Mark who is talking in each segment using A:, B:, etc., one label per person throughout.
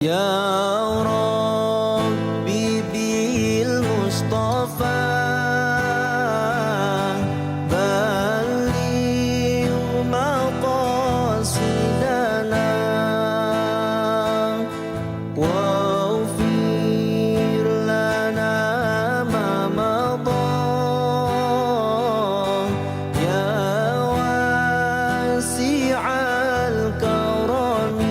A: Ya Rabbi bil Mustafa balligh maqasidana waghfir lana ma madha ya wasi'al karami.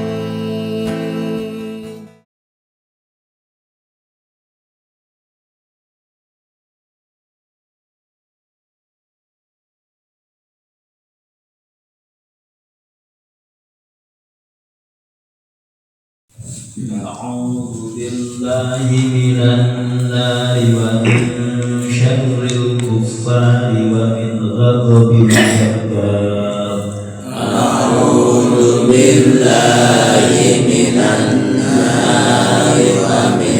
B: أعوذ بالله من النار ومن شر الكفار ومن غضب الجبار. أعوذ بالله من النار ومن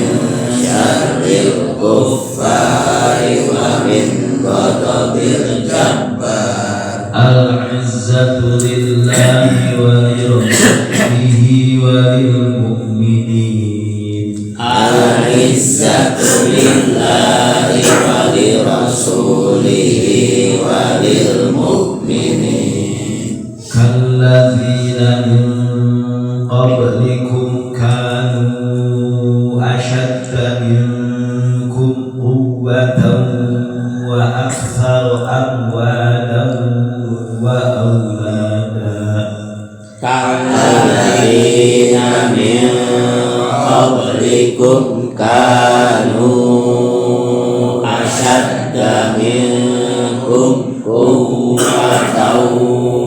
B: شر الكفار ومن غضب الجبار. العزة لله ولرسوله وللمؤمنين. العزة لله ولرسوله وللمؤمنين. كالذين من قبلكم كانوا أشد منكم قوة وأكثر أموالا وأولادا. كالذين من قبلكم كانوا أشد منكم قوة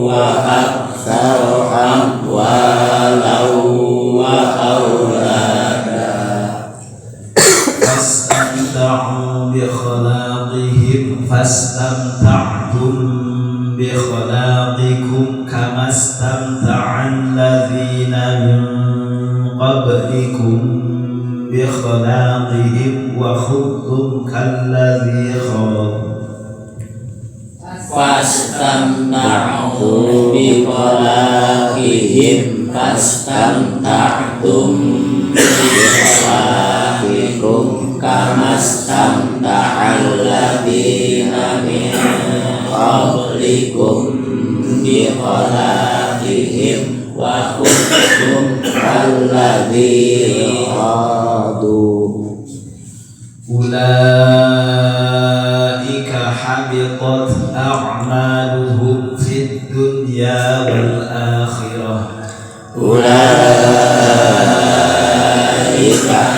B: وأكثر أموالا وأولادا. فاستمتعتم بخلاقكم كما استمتع الذين من قبلكم بخلاقهم وخضتم كالذي خاضوا. فاستمتعتم بخلاقهم فاستمتعتم بخلاقكم كما استمتع الذين من قبلكم بخلاقهم وخضتم كالذي خاضوا. أولئك حبطت أعمالهم في الدنيا والآخرة. أولئك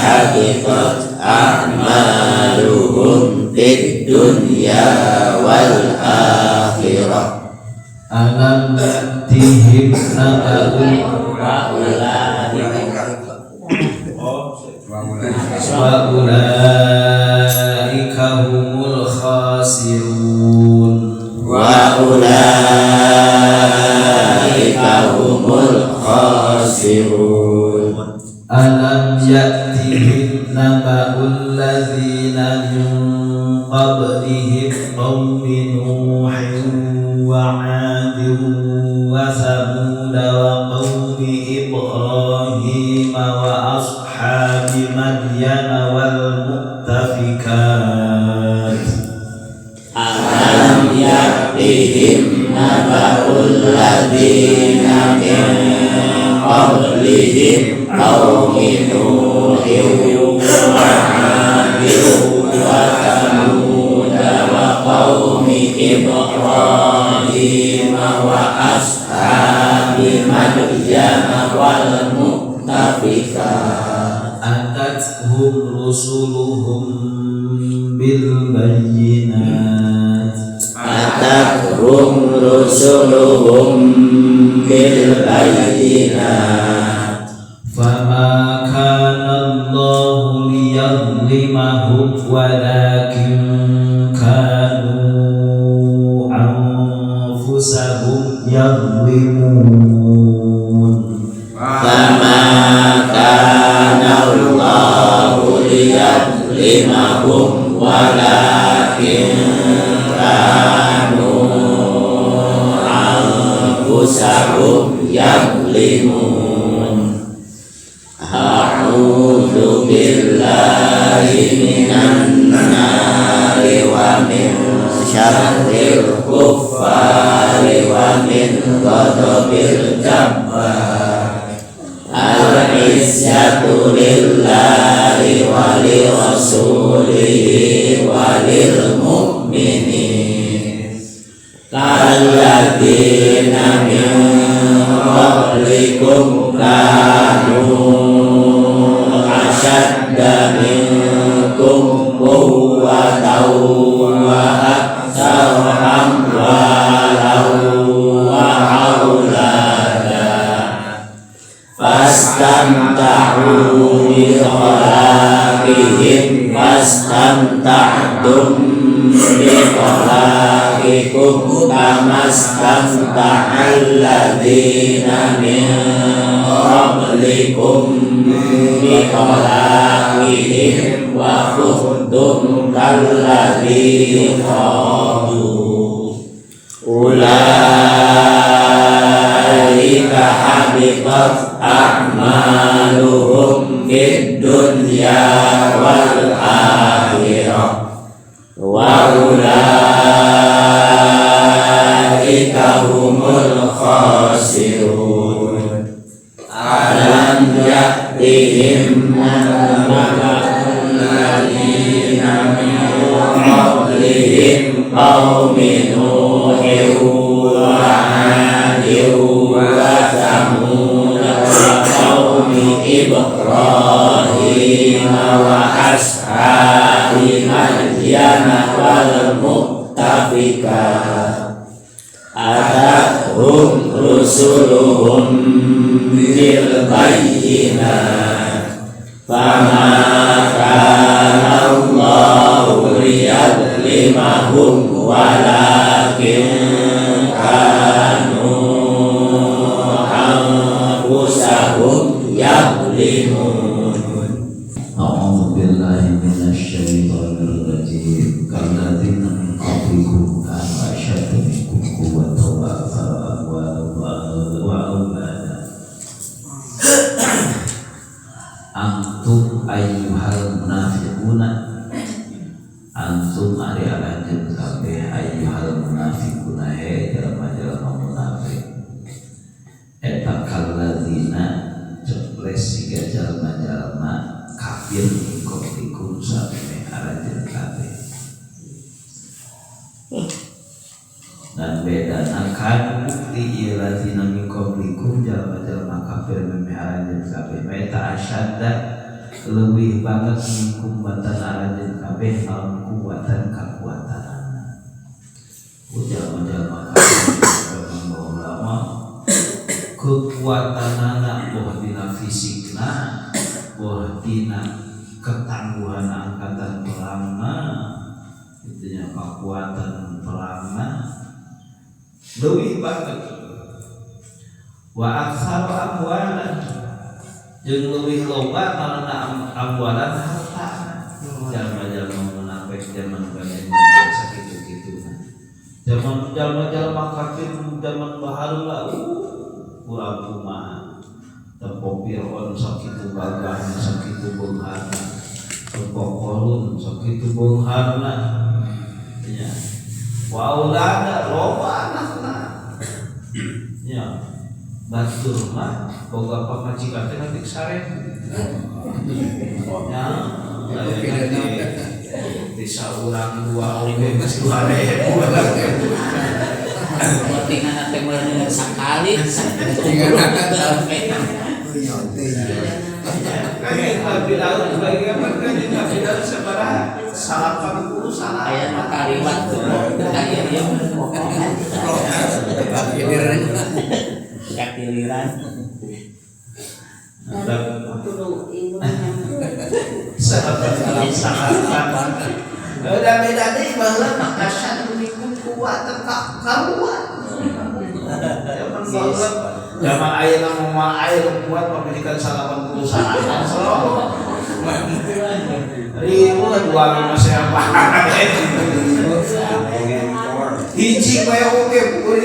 B: حبطت أعمالهم في الدنيا والآخرة. ألم يأتهم وأولئك هم الخاسرون. وأولئك هم الخاسرون. ألم يأتهم نبأ الذين من قبلهم قوم نوح وعاد وثمود وقوم إبراهيم وأصحاب مدين والمؤتفكات. ألم يأتهم نبأ الذين من قبلهم قوم نوح وعاد وثمود وقوم إبراهيم وأصحاب مدين والمؤتفكات. أتتهم رسلهم بالبينات. أتتهم رسلهم بالبينات. فما كان الله ليظلمهم ولكن كانوا أنفسهم يظلمون. فما كان الله ليظلمهم ولكن كانوا أنفسهم يظلمون. A'udzu billahi minan nari wa min syarril kuffari wa min ghadabil jabbar. Al-izzatu lillahi wa li rasulihi wa lil mu'minin kalladzina min qablikum kanu asyadda minkum quwwatan wa aktsara amwalan wa aulada fastamta'u bi khalaqihim fastamta'tum bi khalaqikum kamastamta'al ladzina min qablikum bi khalaqihim wa khudtum kalladzi khadu ulaika habitat a'maluhum fid dunya wal akhirah wa ulaika humul khasirun. Alam ya'tihim naba'ul ladzina min qablihim qaumi Nuhin wa 'adin wa Thamud wa qaumi Ibrahim wa ashabi Madyan wal mu'tafikat atahum rusuluhum bil bayyinat fama kana Allahu liyadlimahum walakin kanu anfusahum yadlimun. A'udzu billahi minasy syaithanir rajim. Kalladzina min qablikum kanu asyadda minkum quwwatan wa aktsara amwalan wa aulada. Antum ayyuhal munafiquna, antum ari alanjeun kabeh ayyuhal munafiquna he jalma-jalma munafik. Eta kalladzina ceples siga jalma-jalma kafir qablikum sampai alanjeun kabeh. Dan bedana kan bukti iladzina min qablikum jalma-jalma kafir meme alanjeun kabeh meta asyadda leuwih banget minkum batan alanjeun kabeh naon kuwatan kakuatanana. Jalma-jalma kafir memang ulama kekuatanana boh dina fisikna boh dina ketangguhan angkatan perangna itunya kekuatan perangna leuwih banget wa aktsara amwalan jeung leuwih loba karena amwalan harta. Jalma-jalma munafik zaman baheula sakitu-kituna. Zaman jalma-jalma kafir zaman bahareula urang kumaha tempo Fir'aun sakitu gagahna sakitu beungharna tempo Qarun sakitu beungharna nya wa aulada loba anakna nya batur mah boga pamajikan teh nepi sareng nya di saurang dua oge geus 2.000 tinggal teh mulai sakali tinggal tapi daun bagaimana tapi daun sebarang 80 salah aya kalimat tuh aya dia kakiliran udah beda deh bahwa makasan unikum kuat tetap karuan zaman ayeuna momal air kuat pemilikan 80 salah selalu ribu dua masih apa hiji kayak oke pukul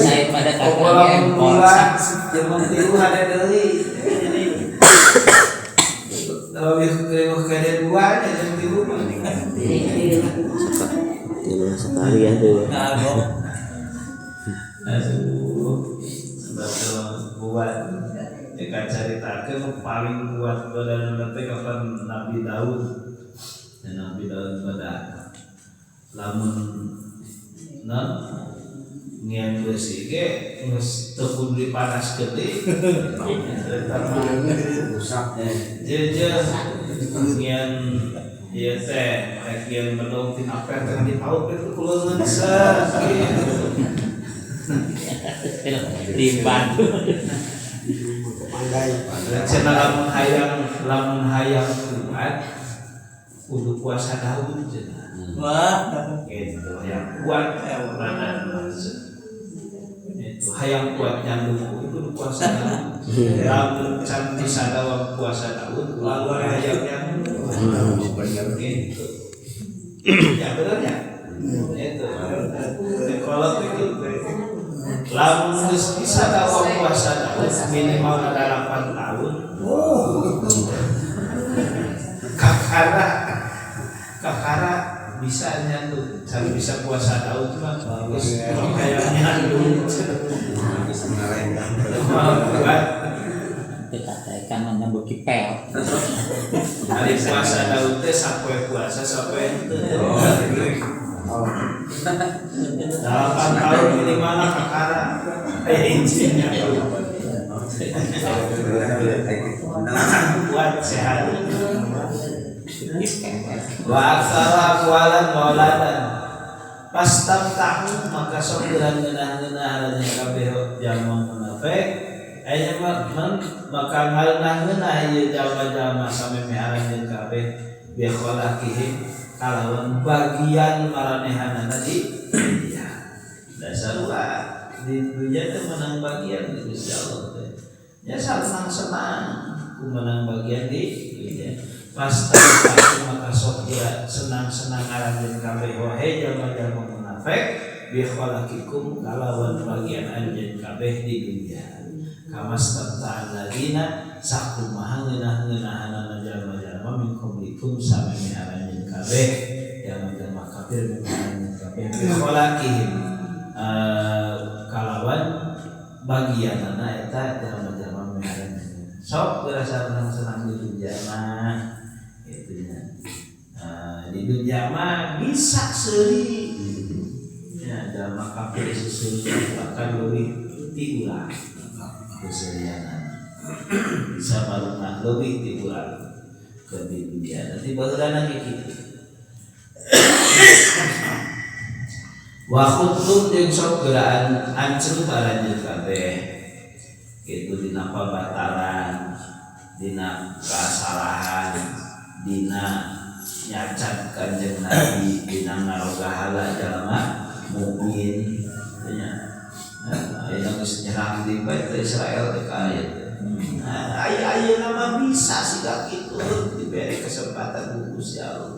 C: Saya pada
B: Pola
C: kakaknya
B: bulan jam 3 ada deui. Jadi lebih ke dua aja jam 3 mah.
D: Tidur sekali ya tuh.
B: Aduh, sebab buat jika ceritakan paling kuat pada nanti kapan Nabi Daud dan Nabi Daud pada lamun ngian bersih ke tekun di panas gede jeje ngian iya teh ngian menung tin apa yang di paut itu kulo ngeunsa
C: dibantu.
B: cenah lamun hayang kuat kudu puasa Daud cenah.
C: Wah,
B: Gitu yang kuat mana itu hayang kuat nyandung itu puasa Daud. Lamun can bisa dawa puasa Daud lalu hayang nyandung gitu. Ya benar ya. Itu kalau itu lamun bisa dawa puasa Daud minimal ada 8 tahun. Kakara bisa nyandung, cari bisa puasa Daud cuma bagus kayak nyandung.
C: dikatakan menyambut kipel.
B: Hari puasa Daud teh sampai puasa sampai itu. 8 tahun minimal kakara kayak intinya. Buat sehat. Wa aksara kualan mauladan pastam tahu maka sokiran ngenah-ngenah hanya kabeh jaman munafik maka ngeunah-ngeunah ieu jalma-jalma sameme aranjeun kabeh bi khalaqihim kalawan bagian maranehanana di dunya. Dasar di dunya teh menang bagian di Gusti Allah teh. Ya senang-senang ku menang bagian di dunya. Pasti maka sok dia senang-senang aranjeun kabeh wahai jalma-jalma munafik bi khalaqikum kalawan bagian anjeun kabeh di dunya. Kamastamta alladzina sakumaha ngeunah-ngeunahanana jalma-jalma min qablikum sameme aranjeun kabeh jalma-jalma kafir min kabeh bi khalaqihim kalawan bagianana eta jalma-jalma min aranjeun. Sok berasa senang-senang di dunya mah di dunia mah bisa seri ya jalma kafir sesuatu akan lebih tiulah keserianan bisa baruna lebih tiulah ke dunia nanti baheulana kitu wa khuttum jeung sok geuraan ancur paranjeun kabeh kitu dina pabatalan dina kasalahan dina nyacat kanjeng Nabi dina ngarogahala jalma mukmin nya aya geus nyerang di bait Israel teh ka aya aya nama bisa siga kitu diberi kesempatan ku Gusti Allah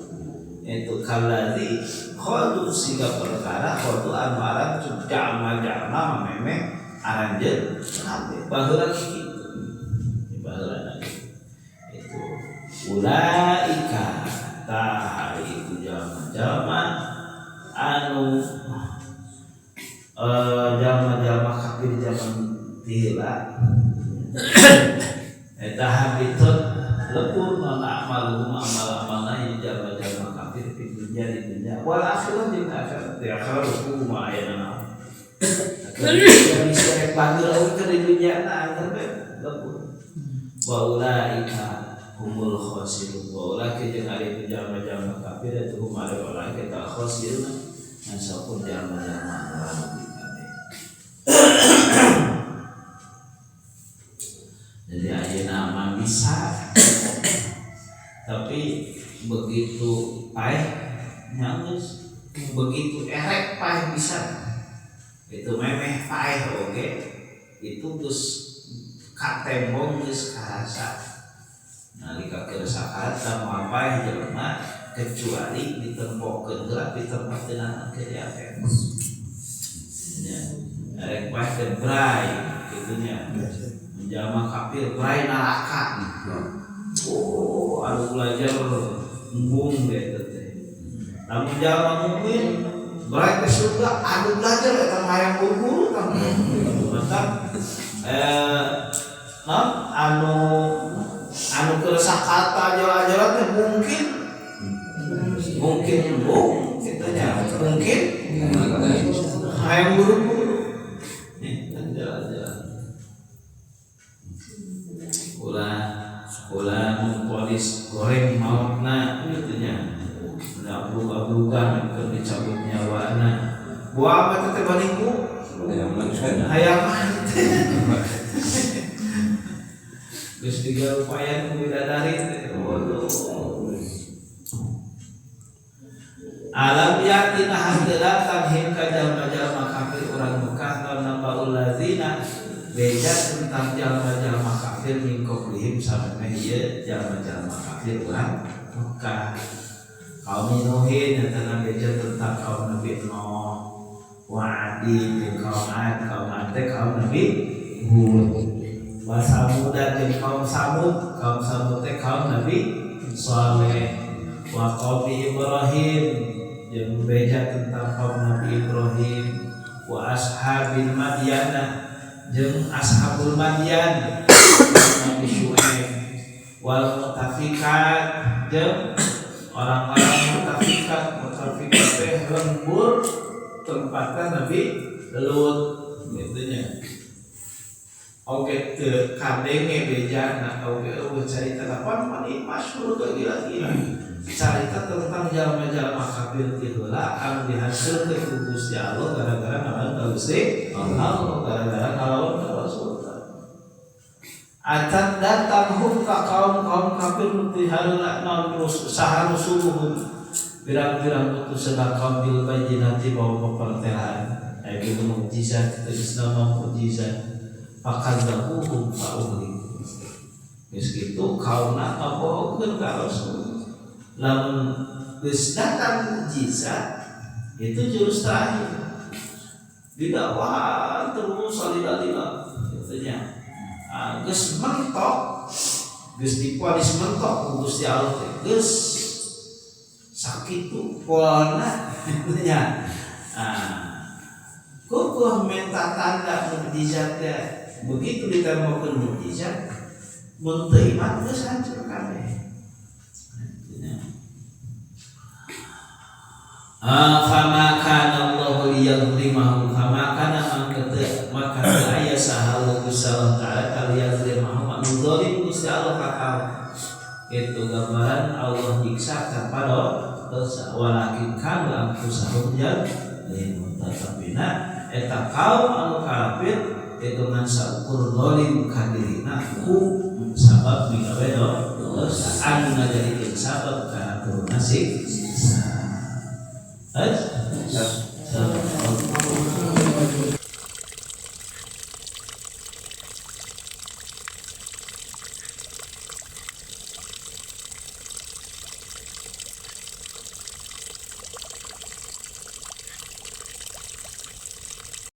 B: itu kaladi khadu siga perkara khadu anu arab jalma-jalma memeh aranjeun kabeh baheula kitu baheula itu ulaika hari itu jalma-jalma anu jalma-jalma kafir zaman tihila eta habitun lepur mana amal-amalna ieu jalma-jalma kafir di dunya wal akhirah jeung akhirat di akhirat lepur mah aya naon akhirnya bisa panggil ke di dunya lepur wa ulaika humul khosirun wa ulaka jeung ari jalma-jalma kafir eta hum ari ulaka ta khosirun nasapun jalma-jalma anu kabeh. Jadi ayeuna mah bisa tapi begitu paeh nyageus begitu erek paeh bisa itu memeh paeh oge itu geus katembong geus karasa nalika keresahan sama apa jelema kecuali ditempokeun heula di tempat teu ke diaten. Ya. Rek bae teh brai gitunya. Menjalma kafir brai neraka. Oh, anu belajar embung gitu teh. Lamun jalma mukmin brai ke surga anu belajar eta hayang buru-buru kan. Mantap. Anu keresah kata ajaran teh mungkin kitanya mungkin hayang buru-buru jalan-jalan sekolah polis goreng mautna gitunya ablug-ablugan keur dicabut nyawana buah apa teh baniku hayang mati geus digalupayan ku bidadari teh waduh. Alam yatina hadza tamhim ka jalma-jalma kafir urang Mekah lan nabaul ladzina beja tentang jalma-jalma kafir min qablihim samana ieu jalma-jalma kafir urang Mekah. Kaum Nuhin yang beja tentang kaum Nabi Nuh, Wa'adi jeung kaum Ad teh kaum Nabi Hud. Wa Samud jeung kaum Samud teh kaum Nabi Saleh. Wa qaum Ibrahim yang beja tentang kaum Nabi Ibrahim. Wa ashabil Madyan jeung ashabul Madyan Nabi Syuaib. Wal mutafikat jeung orang-orang mutafikat teh lembur tempatnya Nabi Lut gitunya. Oke ke kadenge bejana oke cerita kapan mani masyhur ke gila-gila. Cerita tentang jalma-jalma kafir ti heula anu dihasilkeun ku Gusti Allah gara-gara ngalawan ka Gusti Allah gara-gara ngalawan ka Rasulullah. Acan datang hum ka kaum kafir ti heula naon saharusuluhum pirang-pirang utus sedang bil bayyinati bawa pepertelaan aya mukjizat geus nama mukjizat fakadzabuhum fa'uhlik. Geus kitu kaumna ngabohongkeun ka Rasul. Lamun geus datang mukjizat itu jurus terakhir didakwah terus salila katanya geus mentok geus diponis mentok ku Gusti Allah teh geus sakitu polna katanya kukuh minta tanda mukjizat teh begitu ditemukan mukjizat mun teu iman geus hancur kabeh. Fama kana Allahu liyadhlimahum fama kana maka aya sahallahu Gusti ta'ala liyadhlimahum anu zalim Gusti Allah ka kaum. Itu gambaran Allah nyiksa kepada dosa walakin kana anfusahum yadhlimun tatapina eta kaum anu kafir itu ngan saukur zalim ka dirina ku sabab migawe dosa anu ngajadikeun sabab kana turun siksa.